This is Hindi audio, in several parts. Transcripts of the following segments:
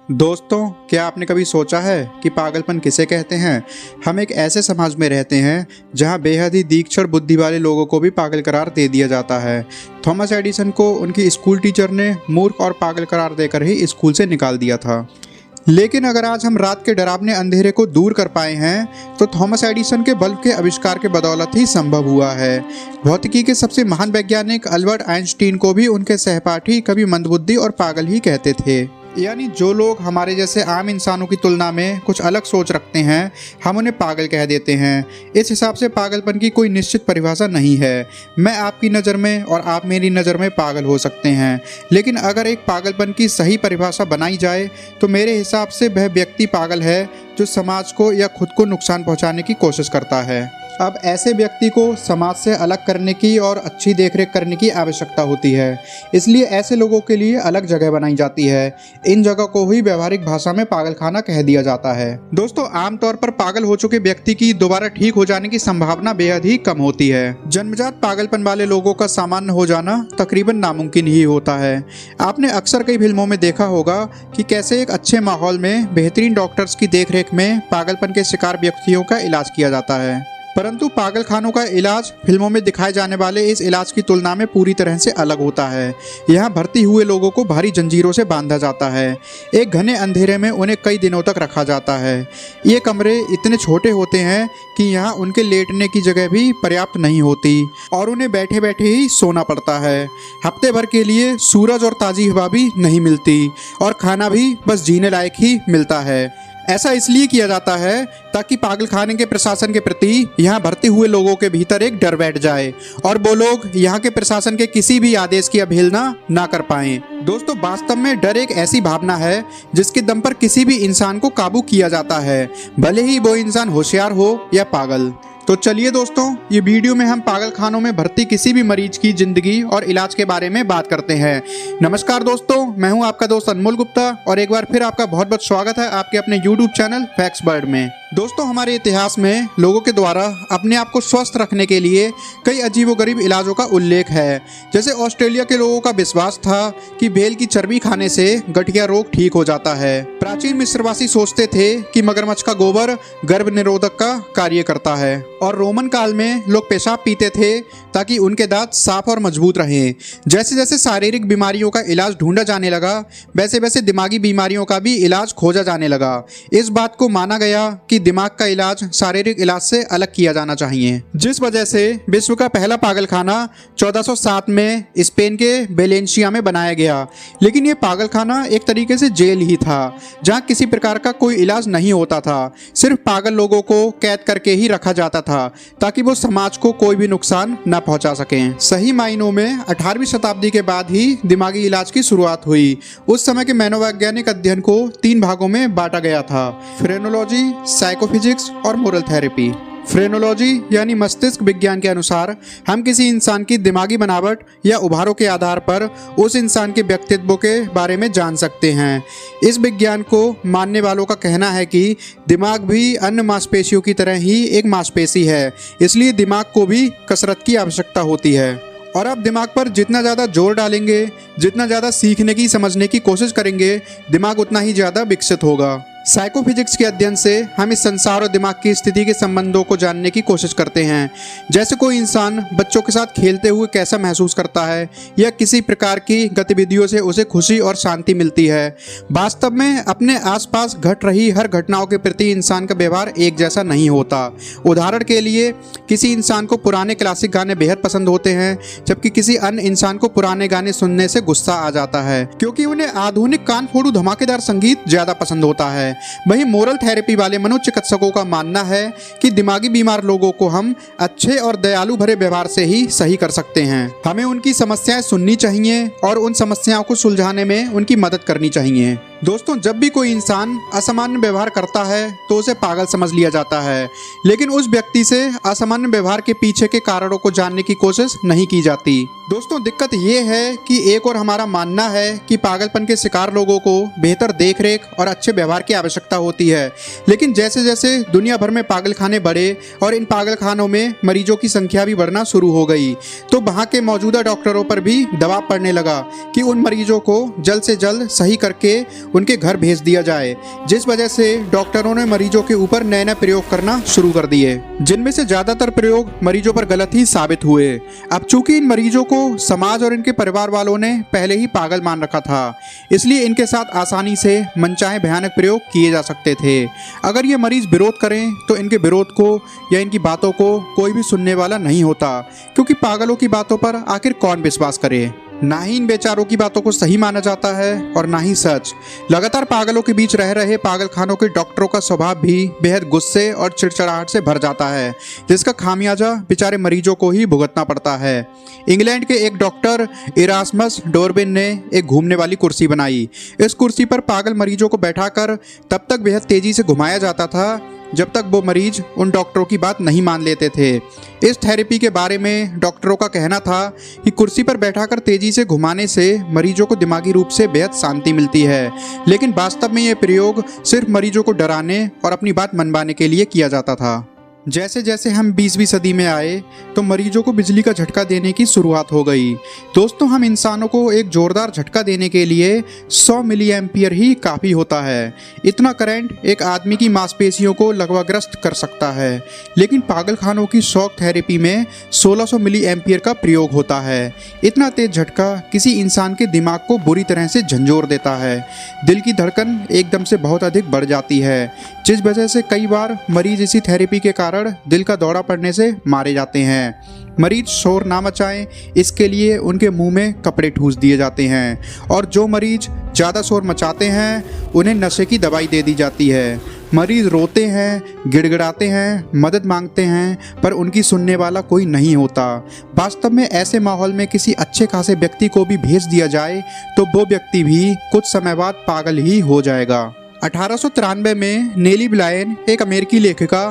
दोस्तों, क्या आपने कभी सोचा है कि पागलपन किसे कहते हैं। हम एक ऐसे समाज में रहते हैं जहां बेहद ही तीक्ष्ण बुद्धि वाले लोगों को भी पागल करार दे दिया जाता है। थॉमस एडिसन को उनकी स्कूल टीचर ने मूर्ख और पागल करार देकर ही स्कूल से निकाल दिया था। लेकिन अगर आज हम रात के डरावने अंधेरे को दूर कर पाए हैं तो थॉमस एडिसन के बल्ब के आविष्कार के बदौलत ही संभव हुआ है। भौतिकी के सबसे महान वैज्ञानिक अल्बर्ट आइंस्टीन को भी उनके सहपाठी कभी मंदबुद्धि और पागल ही कहते थे। यानी जो लोग हमारे जैसे आम इंसानों की तुलना में कुछ अलग सोच रखते हैं, हम उन्हें पागल कह देते हैं। इस हिसाब से पागलपन की कोई निश्चित परिभाषा नहीं है। मैं आपकी नज़र में और आप मेरी नज़र में पागल हो सकते हैं, लेकिन अगर एक पागलपन की सही परिभाषा बनाई जाए तो मेरे हिसाब से वह व्यक्ति पागल है जो समाज को या खुद को नुकसान पहुंचाने की कोशिश करता है। अब ऐसे व्यक्ति को समाज से अलग करने की और अच्छी देखरेख करने की आवश्यकता होती है, इसलिए ऐसे लोगों के लिए अलग जगह बनाई जाती है। इन जगह को ही व्यवहारिक भाषा में पागलखाना कह दिया जाता है। दोस्तों, आमतौर पर पागल हो चुके व्यक्ति की दोबारा ठीक हो जाने की संभावना बेहद ही कम होती है। जन्मजात पागलपन वाले लोगों का सामान्य हो जाना तकरीबन नामुमकिन ही होता है। आपने अक्सर कई फिल्मों में देखा होगा कि कैसे एक अच्छे माहौल में बेहतरीन डॉक्टर्स की देखरेख में पागलपन के शिकार व्यक्तियों का इलाज किया जाता है, परंतु पागलखानों का इलाज फिल्मों में दिखाए जाने वाले इस इलाज की तुलना में पूरी तरह से अलग होता है। यहाँ भर्ती हुए लोगों को भारी जंजीरों से बांधा जाता है। एक घने अंधेरे में उन्हें कई दिनों तक रखा जाता है। ये कमरे इतने छोटे होते हैं कि यहाँ उनके लेटने की जगह भी पर्याप्त नहीं होती और उन्हें बैठे बैठे ही सोना पड़ता है। हफ्ते भर के लिए सूरज और ताज़ी हवा भी नहीं मिलती और खाना भी बस जीने लायक ही मिलता है। ऐसा इसलिए किया जाता है ताकि पागलखाने के प्रशासन के प्रति यहाँ भर्ती हुए लोगों के भीतर एक डर बैठ जाए और वो लोग यहाँ के प्रशासन के किसी भी आदेश की अवहेलना ना कर पाएं। दोस्तों, वास्तव में डर एक ऐसी भावना है जिसके दम पर किसी भी इंसान को काबू किया जाता है, भले ही वो इंसान होशियार हो या पागल। तो चलिए दोस्तों, ये वीडियो में हम पागलखानों में भर्ती किसी भी मरीज की जिंदगी और इलाज के बारे में बात करते हैं। नमस्कार दोस्तों, मैं हूं आपका दोस्त अनमोल गुप्ता और एक बार फिर आपका बहुत बहुत स्वागत है आपके अपने YouTube चैनल फैक्ट्स वर्ल्ड में। दोस्तों, हमारे इतिहास में लोगों के द्वारा अपने आप को स्वस्थ रखने के लिए कई अजीबोगरीब इलाजों का उल्लेख है। जैसे ऑस्ट्रेलिया के लोगों का विश्वास था कि भेल की चर्बी खाने से गठिया रोग ठीक हो जाता है। प्राचीन मिस्रवासी सोचते थे कि मगरमच्छ का गोबर गर्भ निरोधक का कार्य करता है और रोमन काल में लोग पेशाब पीते थे ताकि उनके दांत साफ और मजबूत रहें। जैसे जैसे शारीरिक बीमारियों का इलाज ढूंढा जाने लगा, वैसे वैसे दिमागी बीमारियों का भी इलाज खोजा जाने लगा। इस बात को माना गया कि दिमाग का इलाज शारीरिक इलाज से अलग किया जाना चाहिए, जिस वजह से विश्व का पहला पागलखाना 1407 में स्पेन के वेलेंसिया में बनाया गया। लेकिन ये पागलखाना एक तरीके से जेल ही था, जहाँ किसी प्रकार का कोई इलाज नहीं होता था। सिर्फ पागल लोगों को कैद करके ही रखा जाता था ताकि वो समाज को कोई भी नुकसान न पहुंचा सकें। सही मायनों में 18वीं शताब्दी के बाद ही दिमागी इलाज की शुरुआत हुई। उस समय के मनोवैज्ञानिक अध्ययन को 3 भागों में बांटा गया था: फ्रेनोलॉजी, साइकोफिजिक्स और मोरल थेरेपी। फ्रेनोलॉजी यानी मस्तिष्क विज्ञान के अनुसार हम किसी इंसान की दिमागी बनावट या उभारों के आधार पर उस इंसान के व्यक्तित्व के बारे में जान सकते हैं। इस विज्ञान को मानने वालों का कहना है कि दिमाग भी अन्य मांसपेशियों की तरह ही एक मांसपेशी है, इसलिए दिमाग को भी कसरत की आवश्यकता होती है। और आप दिमाग पर जितना ज़्यादा जोर डालेंगे, जितना ज़्यादा सीखने की समझने की कोशिश करेंगे, दिमाग उतना ही ज़्यादा विकसित होगा। साइकोफिजिक्स के अध्ययन से हम इस संसार और दिमाग की स्थिति के संबंधों को जानने की कोशिश करते हैं। जैसे कोई इंसान बच्चों के साथ खेलते हुए कैसा महसूस करता है या किसी प्रकार की गतिविधियों से उसे खुशी और शांति मिलती है। वास्तव में अपने आसपास घट रही हर घटनाओं के प्रति इंसान का व्यवहार एक जैसा नहीं होता। उदाहरण के लिए, किसी इंसान को पुराने क्लासिक गाने बेहद पसंद होते हैं, जबकि किसी अन्य इंसान को पुराने गाने सुनने से गुस्सा आ जाता है, क्योंकि उन्हें आधुनिक कान फोड़ू धमाकेदार संगीत ज़्यादा पसंद होता है। वहीं मोरल थेरेपी वाले मनोचिकित्सकों का मानना है कि दिमागी बीमार लोगों को हम अच्छे और दयालु भरे व्यवहार से ही सही कर सकते हैं। हमें उनकी समस्याएं सुननी चाहिए और उन समस्याओं को सुलझाने में उनकी मदद करनी चाहिए। दोस्तों, जब भी कोई इंसान असामान्य व्यवहार करता है तो उसे पागल समझ लिया जाता है, लेकिन उस व्यक्ति से असामान्य व्यवहार के पीछे के कारणों को जानने की कोशिश नहीं की जाती। दोस्तों, दिक्कत ये है कि एक और हमारा मानना है कि पागलपन के शिकार लोगों को बेहतर देखरेख और अच्छे व्यवहार की आवश्यकता होती है, लेकिन जैसे जैसे दुनिया भर में पागलखाने बढ़े और इन पागलखानों में मरीजों की संख्या भी बढ़ना शुरू हो गई, तो वहाँ के मौजूदा डॉक्टरों पर भी दबाव पड़ने लगा कि उन मरीजों को जल्द से जल्द सही करके उनके घर भेज दिया जाए, जिस वजह से डॉक्टरों ने मरीजों के ऊपर नए नए प्रयोग करना शुरू कर दिए, जिनमें से ज़्यादातर प्रयोग मरीजों पर गलत ही साबित हुए। अब चूंकि इन मरीजों को समाज और इनके परिवार वालों ने पहले ही पागल मान रखा था, इसलिए इनके साथ आसानी से मनचाहे भयानक प्रयोग किए जा सकते थे। अगर ये मरीज विरोध करें तो इनके विरोध को या इनकी बातों को कोई भी सुनने वाला नहीं होता, क्योंकि पागलों की बातों पर आखिर कौन विश्वास करे। ना ही इन बेचारों की बातों को सही माना जाता है और ना ही सच। लगातार पागलों के बीच रह रहे पागलखानों के डॉक्टरों का स्वभाव भी बेहद गुस्से और चिड़चिड़ाहट से भर जाता है, जिसका खामियाजा बेचारे मरीजों को ही भुगतना पड़ता है। इंग्लैंड के एक डॉक्टर इरास्मस डोरबिन ने एक घूमने वाली कुर्सी बनाई। इस कुर्सी पर पागल मरीजों को बैठाकर तब तक बेहद तेजी से घुमाया जाता था जब तक वो मरीज उन डॉक्टरों की बात नहीं मान लेते थे। इस थेरेपी के बारे में डॉक्टरों का कहना था कि कुर्सी पर बैठाकर तेजी से घुमाने से मरीजों को दिमागी रूप से बेहद शांति मिलती है, लेकिन वास्तव में ये प्रयोग सिर्फ मरीजों को डराने और अपनी बात मनवाने के लिए किया जाता था। जैसे जैसे हम 20वीं सदी में आए तो मरीजों को बिजली का झटका देने की शुरुआत हो गई। दोस्तों, हम इंसानों को एक जोरदार झटका देने के लिए 100 मिली एम्पियर ही काफ़ी होता है। इतना करंट एक आदमी की मांसपेशियों को लकवाग्रस्त कर सकता है, लेकिन पागलखानों की शॉक थेरेपी में 1600 मिली एम्पियर का प्रयोग होता है। इतना तेज झटका किसी इंसान के दिमाग को बुरी तरह से झंझोर देता है। दिल की धड़कन एकदम से बहुत अधिक बढ़ जाती है, जिस वजह से कई बार मरीज इसी थेरेपी के कारण दिल का दौरा पड़ने से मारे जाते हैं। मरीज शोर ना मचाएं, इसके लिए उनके मुंह में कपड़े ठूस दिए जाते हैं, और जो मरीज ज़्यादा शोर मचाते हैं उन्हें नशे की दवाई दे दी जाती है। मरीज रोते हैं, गिड़गिड़ाते हैं, मदद मांगते हैं, पर उनकी सुनने वाला कोई नहीं होता। वास्तव में ऐसे माहौल में किसी अच्छे खासे व्यक्ति को भी भेज दिया जाए तो वो व्यक्ति भी कुछ समय बाद पागल ही हो जाएगा। 1893 में नेली ब्लायन, एक अमेरिकी लेखिका,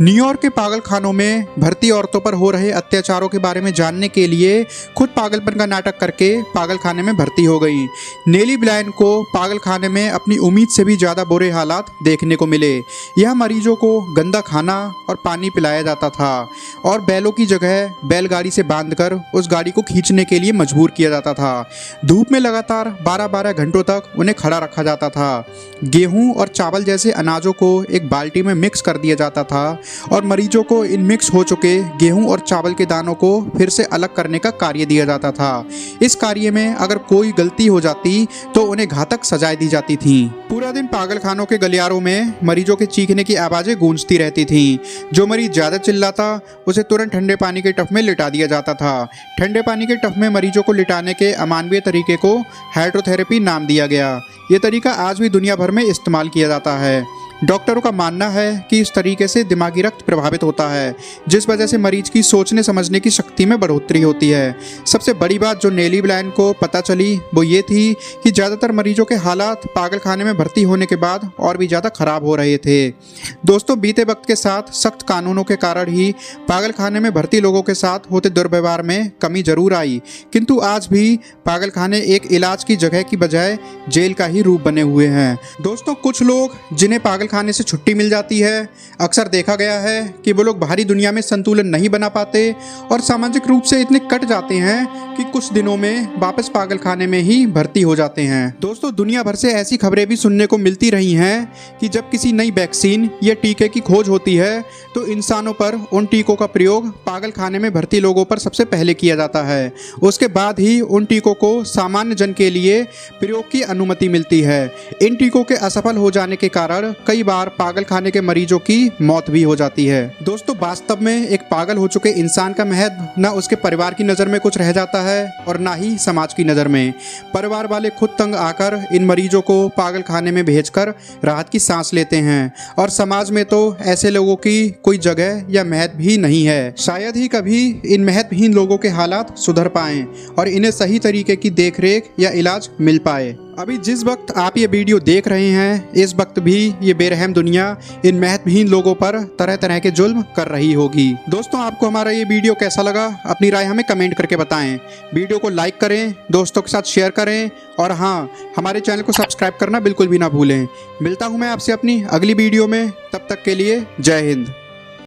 न्यूयॉर्क के पागलखानों में भर्ती औरतों पर हो रहे अत्याचारों के बारे में जानने के लिए खुद पागलपन का नाटक करके पागलखाने में भर्ती हो गई। नेली ब्लायन को पागलखाने में अपनी उम्मीद से भी ज़्यादा बुरे हालात देखने को मिले। यह मरीजों को गंदा खाना और पानी पिलाया जाता था और बैलों की जगह बैलगाड़ी से बांधकर उस गाड़ी को खींचने के लिए मजबूर किया जाता था। धूप में लगातार 12-12 घंटों तक उन्हें खड़ा रखा जाता था। गेहूं और चावल जैसे अनाजों को एक बाल्टी में मिक्स कर दिया जाता था और मरीजों को इन मिक्स हो चुके गेहूं और चावल के दानों को फिर से अलग करने का कार्य दिया जाता था। इस कार्य में अगर कोई गलती हो जाती तो उन्हें घातक सजाएं दी जाती थीं। पूरा दिन पागलखानों के गलियारों में मरीजों के चीखने की आवाज़ें गूंजती रहती थीं। जो मरीज ज़्यादा चिल्लाता उसे तुरंत ठंडे पानी के टब में लिटा दिया जाता था। ठंडे पानी के टब में मरीजों को लिटाने के अमानवीय तरीके को हाइड्रोथेरेपी नाम दिया गया। ये तरीका आज भी दुनिया भर में इस्तेमाल किया जाता है। डॉक्टरों का मानना है कि इस तरीके से दिमागी रक्त प्रभावित होता है, जिस वजह से मरीज की सोचने समझने की शक्ति में बढ़ोतरी होती है। सबसे बड़ी बात जो नेली ब्लायन को पता चली वो ये थी कि ज़्यादातर मरीजों के हालात पागलखाने में भर्ती होने के बाद और भी ज़्यादा खराब हो रहे थे। दोस्तों, बीते वक्त के साथ सख्त कानूनों के कारण ही पागलखाने में भर्ती लोगों के साथ होते दुर्व्यवहार में कमी जरूर आई, किंतु आज भी पागलखाने एक इलाज की जगह की बजाय जेल का ही रूप बने हुए हैं। दोस्तों, कुछ लोग जिन्हें खाने से छुट्टी मिल जाती है, अक्सर देखा गया है कि वो लोग बाहरी दुनिया में संतुलन नहीं बना पाते और सामाजिक रूप से इतने कट जाते हैं कि कुछ दिनों में वापस पागलखाने में ही भर्ती हो जाते हैं। दोस्तों, दुनिया भर से ऐसी खबरें भी सुनने को मिलती रही हैं कि जब किसी नई वैक्सीन या टीके की खोज होती है तो इंसानों पर उन टीकों का प्रयोग पागलखाने में भर्ती लोगों पर सबसे पहले किया जाता है। उसके बाद ही उन टीकों को सामान्य जन के लिए प्रयोग की अनुमति मिलती है। इन टीकों के असफल हो जाने के कारण कई बार पागलखाने के मरीजों की मौत भी हो जाती है। दोस्तों, वास्तव में एक पागल हो चुके इंसान का महत्व न उसके परिवार की नज़र में कुछ रह जाता है और ना ही समाज की नज़र में। परिवार वाले खुद तंग आकर इन मरीजों को पागलखाने में भेजकर राहत की सांस लेते हैं और समाज में तो ऐसे लोगों की कोई जगह या महत्व ही नहीं है। शायद ही कभी इन महत्वहीन लोगों के हालात सुधर पाएं और इन्हें सही तरीके की देखरेख या इलाज मिल पाए। अभी जिस वक्त आप ये वीडियो देख रहे हैं, इस वक्त भी ये बेरहम दुनिया इन महत्वहीन लोगों पर तरह तरह के जुल्म कर रही होगी। दोस्तों, आपको हमारा ये वीडियो कैसा लगा? अपनी राय हमें कमेंट करके बताएं। वीडियो को लाइक करें, दोस्तों के साथ शेयर करें और हाँ, हमारे चैनल को सब्सक्राइब करना बिल्कुल भी ना भूलें। मिलता हूँ मैं आपसे अपनी अगली वीडियो में, तब तक के लिए जय हिंद।